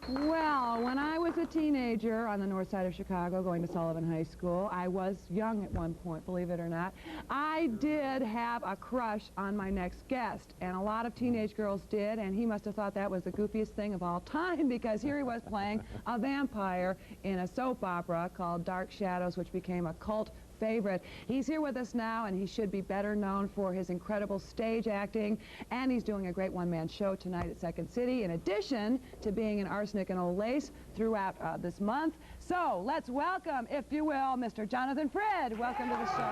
Well, when I was a teenager on the north side of Chicago going to Sullivan High School, I was young at one point, believe it or not, I did have a crush on my next guest, and a lot of teenage girls did, and he must have thought that was the goofiest thing of all time, because here he was playing a vampire in a soap opera called Dark Shadows, which became a cult favorite. He's here with us now, and he should be better known for his incredible stage acting, and he's doing a great one-man show tonight at Second City, in addition to being in Arsenic and Old Lace throughout this month. So let's welcome, if you will, Mr. Jonathan Frid. Welcome to the show.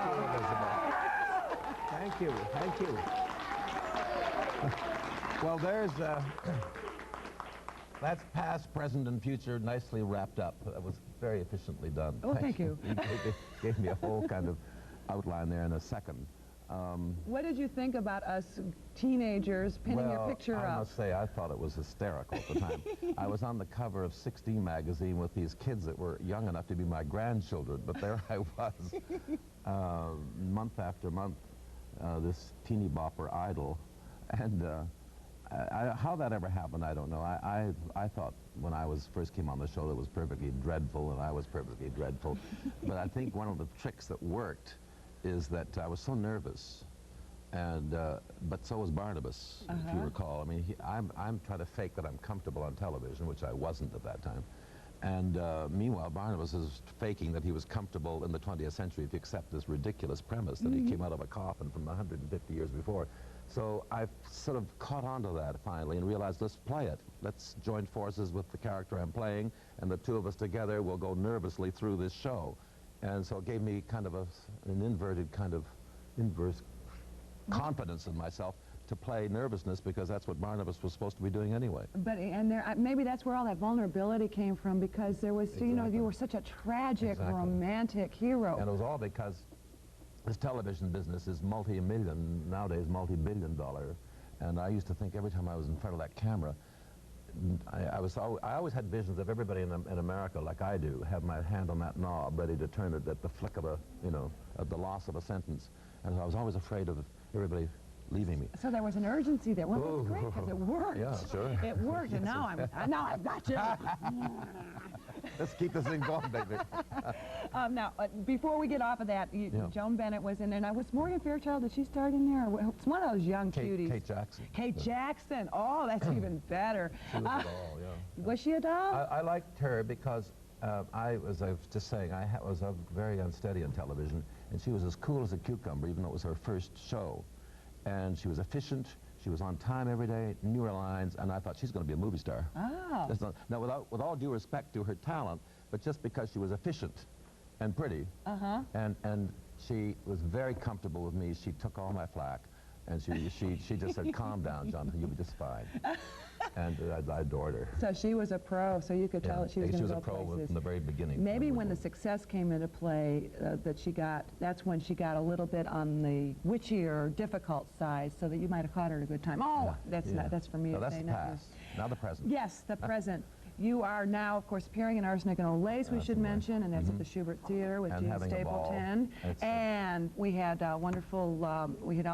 Thank you, thank you. Well, there's that's past, present, and future nicely wrapped up. That was very efficiently done. Oh, thank you. You gave me a whole kind of outline there in a second. What did you think about us teenagers pinning your picture up? I must say, I thought it was hysterical at the time. I was on the cover of 16 magazine with these kids that were young enough to be my grandchildren, but there I was, month after month, this teeny bopper idol, and how that ever happened, I don't know. I thought when I first came on the show that was perfectly dreadful, and I was perfectly dreadful. But I think one of the tricks that worked is that I was so nervous, and but so was Barnabas, if you recall. I mean, I'm trying to fake that I'm comfortable on television, which I wasn't at that time. And meanwhile, Barnabas is faking that he was comfortable in the 20th century, if you accept this ridiculous premise that he came out of a coffin from 150 years before. So I sort of caught on to that finally and realized, let's play it. Let's join forces with the character I'm playing, and the two of us together will go nervously through this show. And so it gave me kind of an inverted kind of inverse confidence in myself to play nervousness, because that's what Barnabas was supposed to be doing anyway. But maybe that's where all that vulnerability came from, because there was, you know, you were such a tragic, romantic hero. And it was all because this television business is nowadays multi-billion dollar, and I used to think every time I was in front of that camera, I always had visions of everybody in America, like I do, have my hand on that knob ready to turn it at the flick of at the loss of a sentence, and I was always afraid of everybody leaving me. So there was an urgency there. Well, that's great, because it worked. Yeah, sure. It worked, and now I've got you. Let's keep this thing going, baby. Now, before we get off of that, Joan Bennett was in there. Now, was Morgan Fairchild, did she start in there? It's one of those young cuties. Kate Jackson. Kate Jackson. Oh, that's even better. She was a doll, yeah. Was she a doll? I liked her because I was just saying, I was very unsteady on television, and she was as cool as a cucumber, even though it was her first show. And she was efficient. She was on time every day, knew her lines, and I thought she's going to be a movie star. Oh. Now, with all due respect to her talent, but just because she was efficient and pretty, and she was very comfortable with me, she took all my flack, and she just said, "Calm down, Jonathan, you'll be just fine." And I adored her. So she was a pro, so you could tell that she was going to go places. She was a pro from the very beginning. Maybe when the success came into play that's when she got a little bit on the witchier, difficult side, so that you might have caught her at a good time. Oh, that's for me. No, that's the past. Now the present. Yes, the present. You are now, of course, appearing in Arsenic and Old Lace, we should mention, and that's at the Schubert Theater with Gene Stapleton. And we had wonderful, we had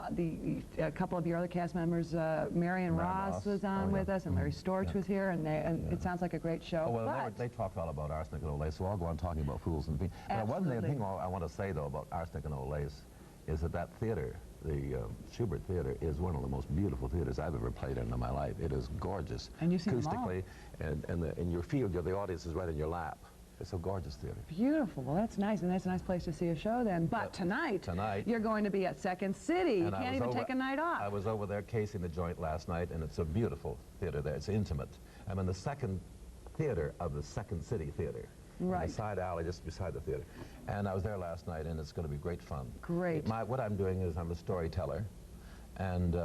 a couple of your other cast members, Marion Ross was on with us, and Larry Storch was here, and it sounds like a great show. Oh, well, they talked all about Arsenic and Old Lace, so I'll go on talking about Fools and Fiends. But one thing I want to say, though, about Arsenic and Old Lace is that theater, the Schubert Theater, is one of the most beautiful theaters I've ever played in my life. It is gorgeous, and you see acoustically, and your field, the audience is right in your lap. It's a gorgeous theater. Beautiful. Well, that's nice, and that's a nice place to see a show then. But tonight you're going to be at Second City. You can't even take a night off. I was over there casing the joint last night, and it's a beautiful theater there. It's intimate. I'm in the second theater of the Second City Theater. Right. In the side alley just beside the theater. And I was there last night, and it's going to be great fun. Great. What I'm doing is I'm a storyteller, and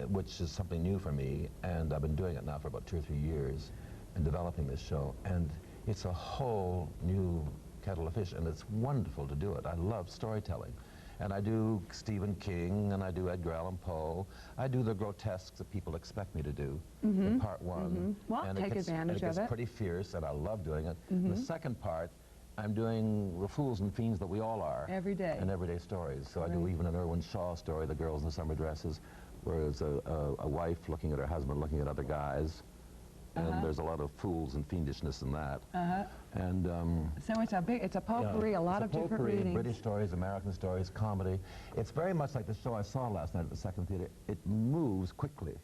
which is something new for me, and I've been doing it now for about 2 or 3 years and developing this show, and it's a whole new kettle of fish, and it's wonderful to do it. I love storytelling. And I do Stephen King, and I do Edgar Allan Poe. I do the grotesques that people expect me to do in part one. Well, and take advantage of it. It's pretty fierce, and I love doing it. The second part, I'm doing the fools and fiends that we all are. Every day. And everyday stories. So I do even an Irwin Shaw story, The Girls in the Summer Dresses, where it's a wife looking at her husband, looking at other guys, and there's a lot of fools and fiendishness in that. And so it's a potpourri, a lot of different readings. British stories, American stories, comedy. It's very much like the show I saw last night at the Second Theater. It moves quickly.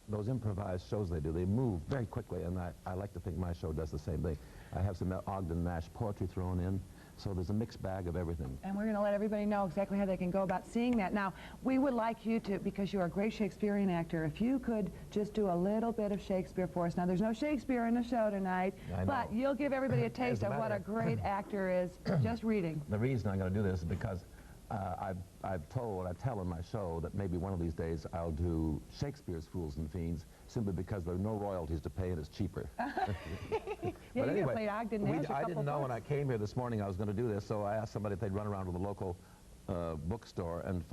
Those improvised shows they do, they move very quickly, and I like to think my show does the same thing. I have some Ogden Nash poetry thrown in, so there's a mixed bag of everything. And we're going to let everybody know exactly how they can go about seeing that. Now, we would like you to, because you're a great Shakespearean actor, if you could just do a little bit of Shakespeare for us. Now, there's no Shakespeare in the show tonight, but you'll give everybody a taste of what a great actor is just reading. The reason I'm going to do this is because I tell in my show that maybe one of these days I'll do Shakespeare's Fools and Fiends simply because there are no royalties to pay and it's cheaper. Yeah, but anyway, played Ogden Nash I didn't know when I came here this morning I was going to do this, so I asked somebody if they'd run around to the local bookstore and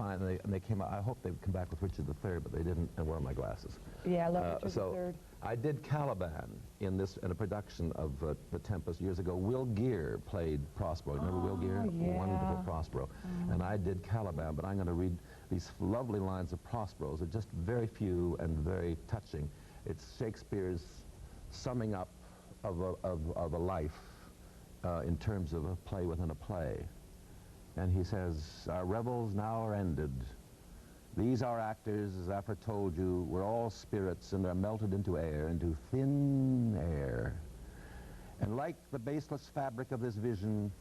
they came out. I hoped they'd come back with Richard III, but they didn't, and wore my glasses. Yeah, I love Richard III. I did Caliban in a production of The Tempest years ago. Will Geer played Prospero. Remember Will Geer? Yeah. Wonderful Prospero. And I did Caliban, but I'm going to read these lovely lines of Prospero's. They're just very few and very touching. It's Shakespeare's summing up of a life in terms of a play within a play. And he says, our revels now are ended. These our actors, as I foretold you, were all spirits, and are melted into air, into thin air. And like the baseless fabric of this vision,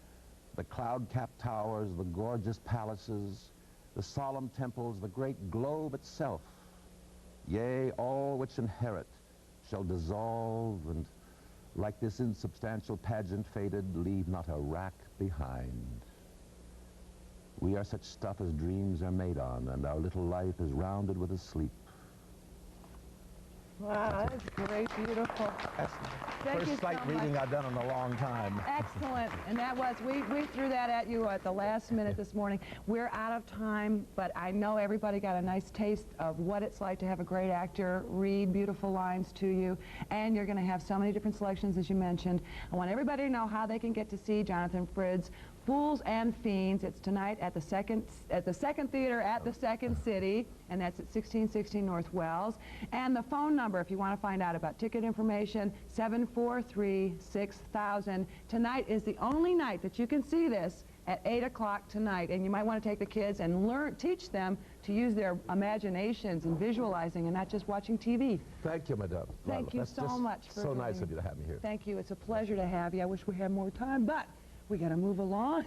the cloud-capped towers, the gorgeous palaces, the solemn temples, the great globe itself, yea, all which inherit, shall dissolve, and like this insubstantial pageant faded, leave not a rack behind. We are such stuff as dreams are made on, and our little life is rounded with a sleep. Wow, that's great, beautiful. That's the first sight reading I've done in a long time. Excellent, and that was, we threw that at you at the last minute this morning. We're out of time, but I know everybody got a nice taste of what it's like to have a great actor read beautiful lines to you, and you're going to have so many different selections, as you mentioned. I want everybody to know how they can get to see Jonathan Frid's Fools and Fiends. It's tonight at the Second Theater at the Second City, and that's at 1616 North Wells. And the phone number, if you want to find out about ticket information, 743-6000. Tonight is the only night that you can see this at 8 o'clock tonight, and you might want to take the kids and teach them to use their imaginations and visualizing and not just watching TV. Thank you, Madame. Thank you so much for so nice of you to have me here. Thank you. It's a pleasure to have you. I wish we had more time, but we got to move along.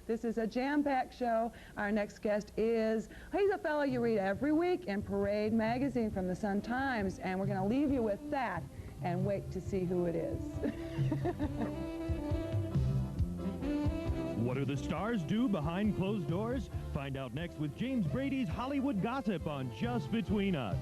This is a jam-packed show. Our next guest he's a fellow you read every week in Parade magazine from the Sun-Times, and we're going to leave you with that and wait to see who it is. What do the stars do behind closed doors? Find out next with James Brady's Hollywood Gossip on Just Between Us.